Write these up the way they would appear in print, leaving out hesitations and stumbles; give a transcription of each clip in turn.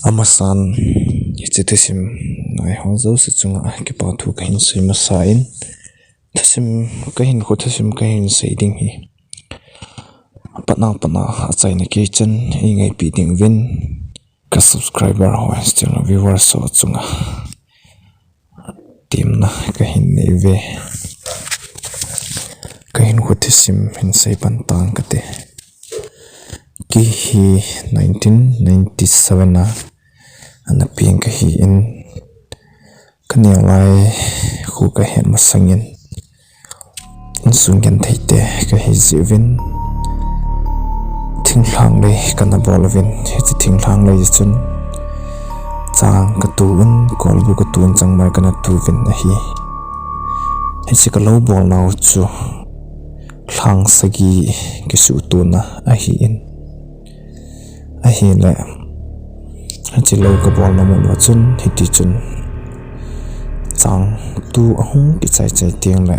Amasan Thusim I Hazo Sitsunga Kipatu Kahin Simasain Thusim Kahin Thusim Kahin Sading he Pana a China Kitchen Ingai Beating Win Ka subscriber ho still viewer so tsunga Team na Kahin Neve Kahin Thusim Hin Say Pantang Kate Kihi 1997 na ana piang kahi in Kaneolaiya khu kahen masangin sungyan theite kahi zivin thinglang le kana bolovin hechi thinglang le chun chang katuun kolbu katuun changmai kana tuvin ahi hechi kalo bol naw chu thlang sagi kisu tuna ahi in ahi le Haji lau ka bol na mun wachun hiti chun chang tu ahung ki chai chai tiang le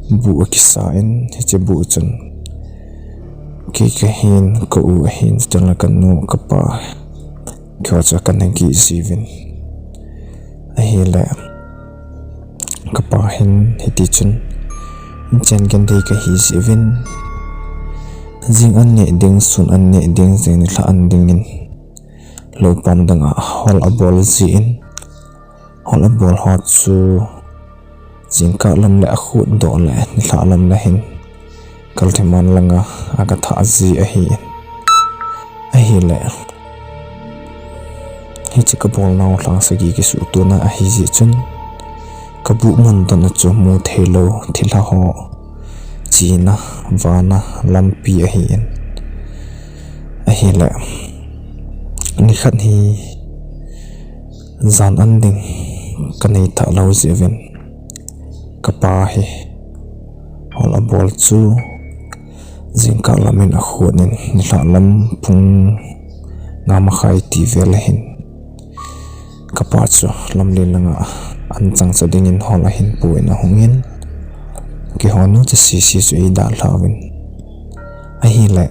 bu ki sa in hiti bu chun ki ka hin ko u hin chun la kan nu ka pa kyo cha kan ki sivin ahi le ka pa hin hiti chun chen kan dei ka hi sivin jing an ne ding sun an ne ding zeng ni thla an ding in lo pam danga hol a bol zi in hol a bol hot chu jingka lam le a khut do le ni thla lam la hin kal thiman langa aga tha zi a hi le hi chi ka bol naw thlang sagi ki su tu na a hi zi chun ka bu mun don chu mu thelo thila ho china wana lampi a hi le ni khat hi zan anding kanei tha lo zevin kapa hi hol a bol chu jingka lamin a khuanin ni hla lam pung ngama khai ti vel hin kapa chu lamli langa an chang chading in hol a hin puin a hungin ki honu chu si chu i da hlawin a hi le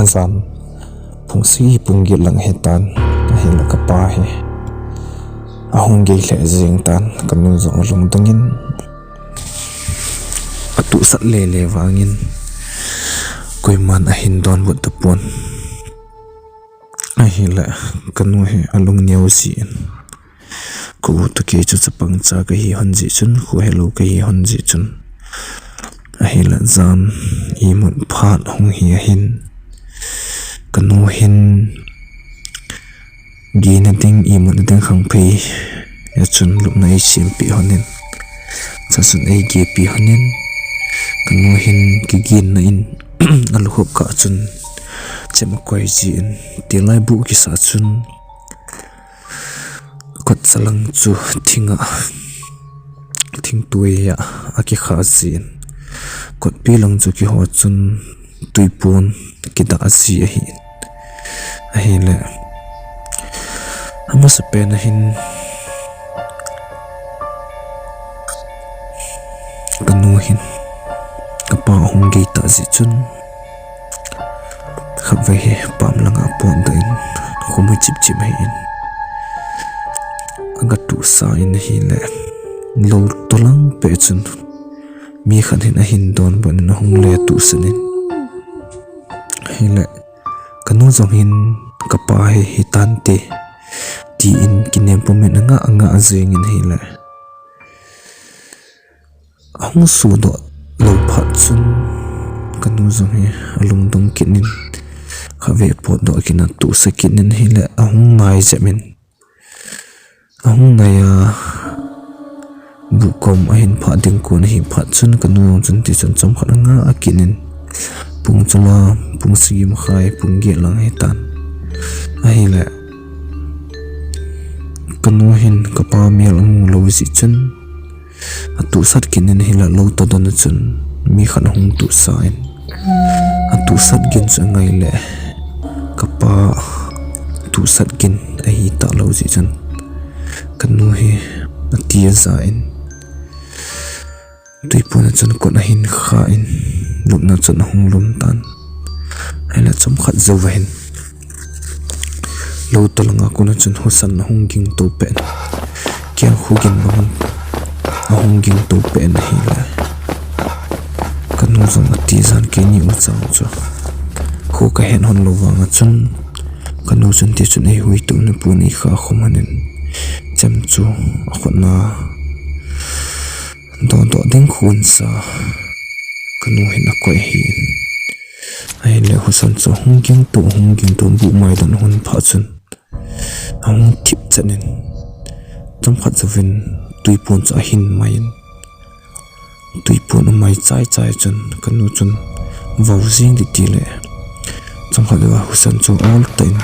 azam pungsi pungi lang hetan ahila kapa he ahung ge le jing tan kanung zong long dangin atu sat le wangin koiman ahin don but tapon ahila kanu he alung niau si ko to ke chu chapang cha ka hi honji chun ko hello ka hi honji chun ahila zam imun phat hung hi hin kanu hin Gimneidan imun ding khang phei ya chun lup nai sim pi honin cha sun ei ge pi honin kanu hin ki gin na in al hop ka chun chem koi ji in tilai bu ki sa chun kot salang chu thinga thing tuya aki kha ji kot pi lang chu ki ho chun tuipun kita asi ahi le amo sa pena hin kanu hin kapa hong ge ta zi chun khawe he pam langa pon da in khomu chip chip he in aga tu sa in hi le lo tolang pe chun mi khan hin a hin don ban na hong le tu sanin hele kanu zong hin kapa he hitante ti in kinem pomen anga azeng in hele hong su do lo phat chun kanu zong he alung dong kinin khave pot do kina tu sakinin hele ahung ngai jamin ahung naya bukom ahin pha ding kun hi phat chun kanu chun ti chun chom khat anga akinin pung chuma pung sigim khai pung ge lang hetan ahi le kanu hin kapa mel ang lo si chun atu sat kinin hila lo to don chun mi khan hung tu sain atu sat gin chu ngai le kapa tu sat gin ahi ta lo si chun kanu hi atia zain tuipon chun ko na hin kha in lup na chun hung lum tan hay là chom khat zo vahin lo talanga kuna chun husan hunging to pen kian hugin bangan hunging to pen hi la kanu zong ati zan ke ni u chang cho ho ka hen hon lo wanga chun kanu chun ti chun ei hui tu ne pu ni kha khomanin cham chu akhona do ding khun sa kanu hen a koi hi ai le husan cho hunging to bu mai dan hun pha chun ang tip chanin cham khat zawin tuipon cha hin main tuipon mai chai chun kanu chun vauzing di ti le cham khat wa husan cho all time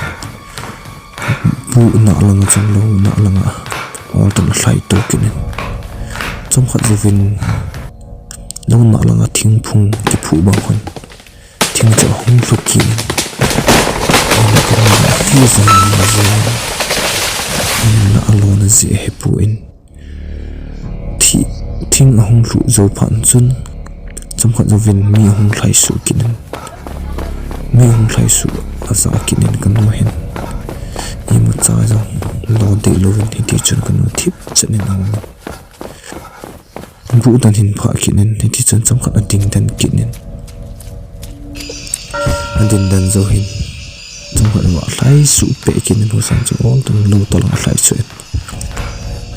bu na langa cham lo na langa all tan hlai to kinin cham khat zawin lo na langa thing phung ki phu bang khon thing cho hung lu ki ti zan ma zan na alone zi he pu in thi thing a hung lu zo phan chun cham khat zawin mi hung hlai su kinin mi hung hlai su aza kinin kanu hen ni mu cha zo lo de lo win hi ti chun kanu thip chanin ang bu dan hin pha kinin hi ti chun cham khat a ding dan kinin adin dan zo hin cham khat wa hlai su pe kinin ho san chu all tum lo talang hlai chu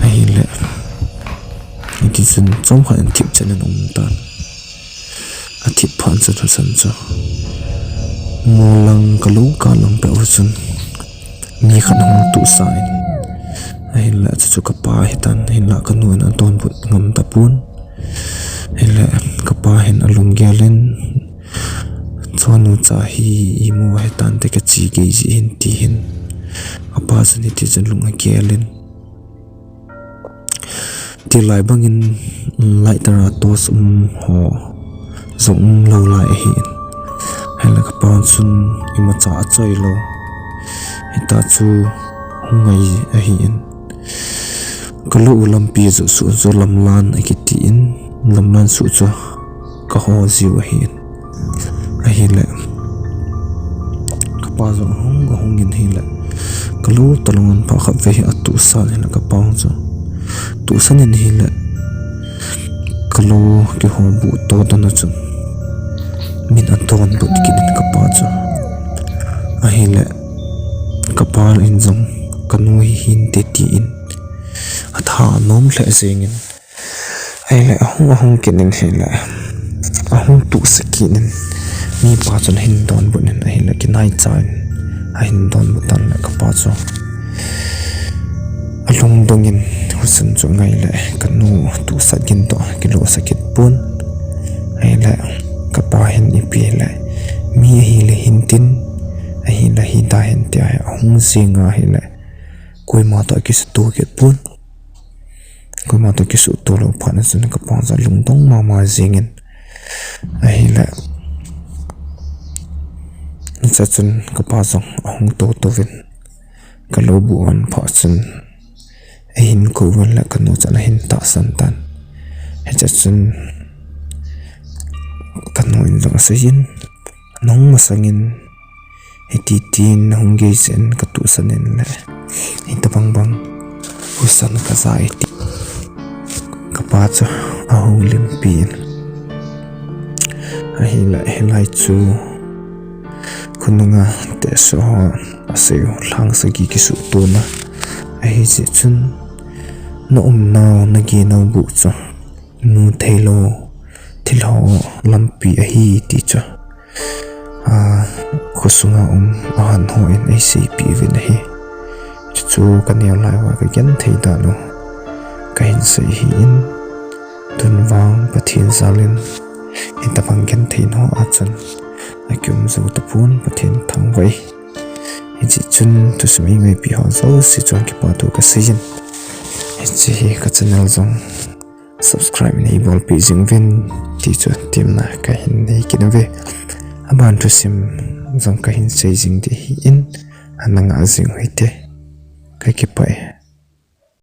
ai le hi ti chun cham khat an thip chanin tan a thip phan chu san chu molang kalu ka lang pe chun mi khan hong tu sai ai la chu ka pa hitan hin la kanu na ton but ngam ta pun ai la ka pa hin alung gelen chonu cha hi imu hitan te ka chi ge ji hin ti hin apa chun ti chen lung a gelen ti lai bangin lai tara tos ho zong lo lai hi ai la ka pa chun ima cha choi lo ita chu ngai a hi in kalu ulam pi su lam lan akiti in lam lan su chu ka ho ziu a hi in a hi le ka pa zo hong in hi le kalu talongan pa kha ve atu sa ne ka pa chu tu san in hi le kalu ki ho bu to dan chu min aton bu kin ka pa chu a hi le kapal in zong kanu hin te ti in atha nom hle zengin ai le hong kinin he la ahung tu sakinin mi pa chon hin don bunin ai le kinai chan a hin don butan la ka pa cho alung dongin husan chu ngai le kanu tu sakin to kilo sakit pun ai le ka pa hin ipi le mi hi le hin tin hi la hi da hen tia hong singa hi la koi ma ta ki stu ke pun koi ma ta ki su to lo phan sun ka pa za lung dong ma zingin hi la cha chun ka pa zong hong to vin ka lo bu an pha chun hin ko wan la ka no cha la hin ta san tan he cha chun ka no in zong sa yin nong ma sangin iti tin hongge sen ka tu sanen le ita bang husan ka za iti ka pa cha a holim pin a hilai chu kununga te so aseo lang sa gi ki su tu na a hi chi chun no naw na gi naw bu cha nu thailo thilho lampi a hi ti cha khusunga ahan ho in acp vin hi chu Kaneolaiya ka gen thei da lo ka hin sei hi in tunwang pathin zalin in tapang gen thei no achan akyum zo tapun pathin thangwai ichi chun Thusim ngai pi ho zo si chon ki pa tu ka sein ichi hi ka channel zong subscribe nei bol pi jing vin ti chu tim na ka hin nei kinave aban Thusim zong ka hin sei jing de hi in ananga jing hoite kai ki pai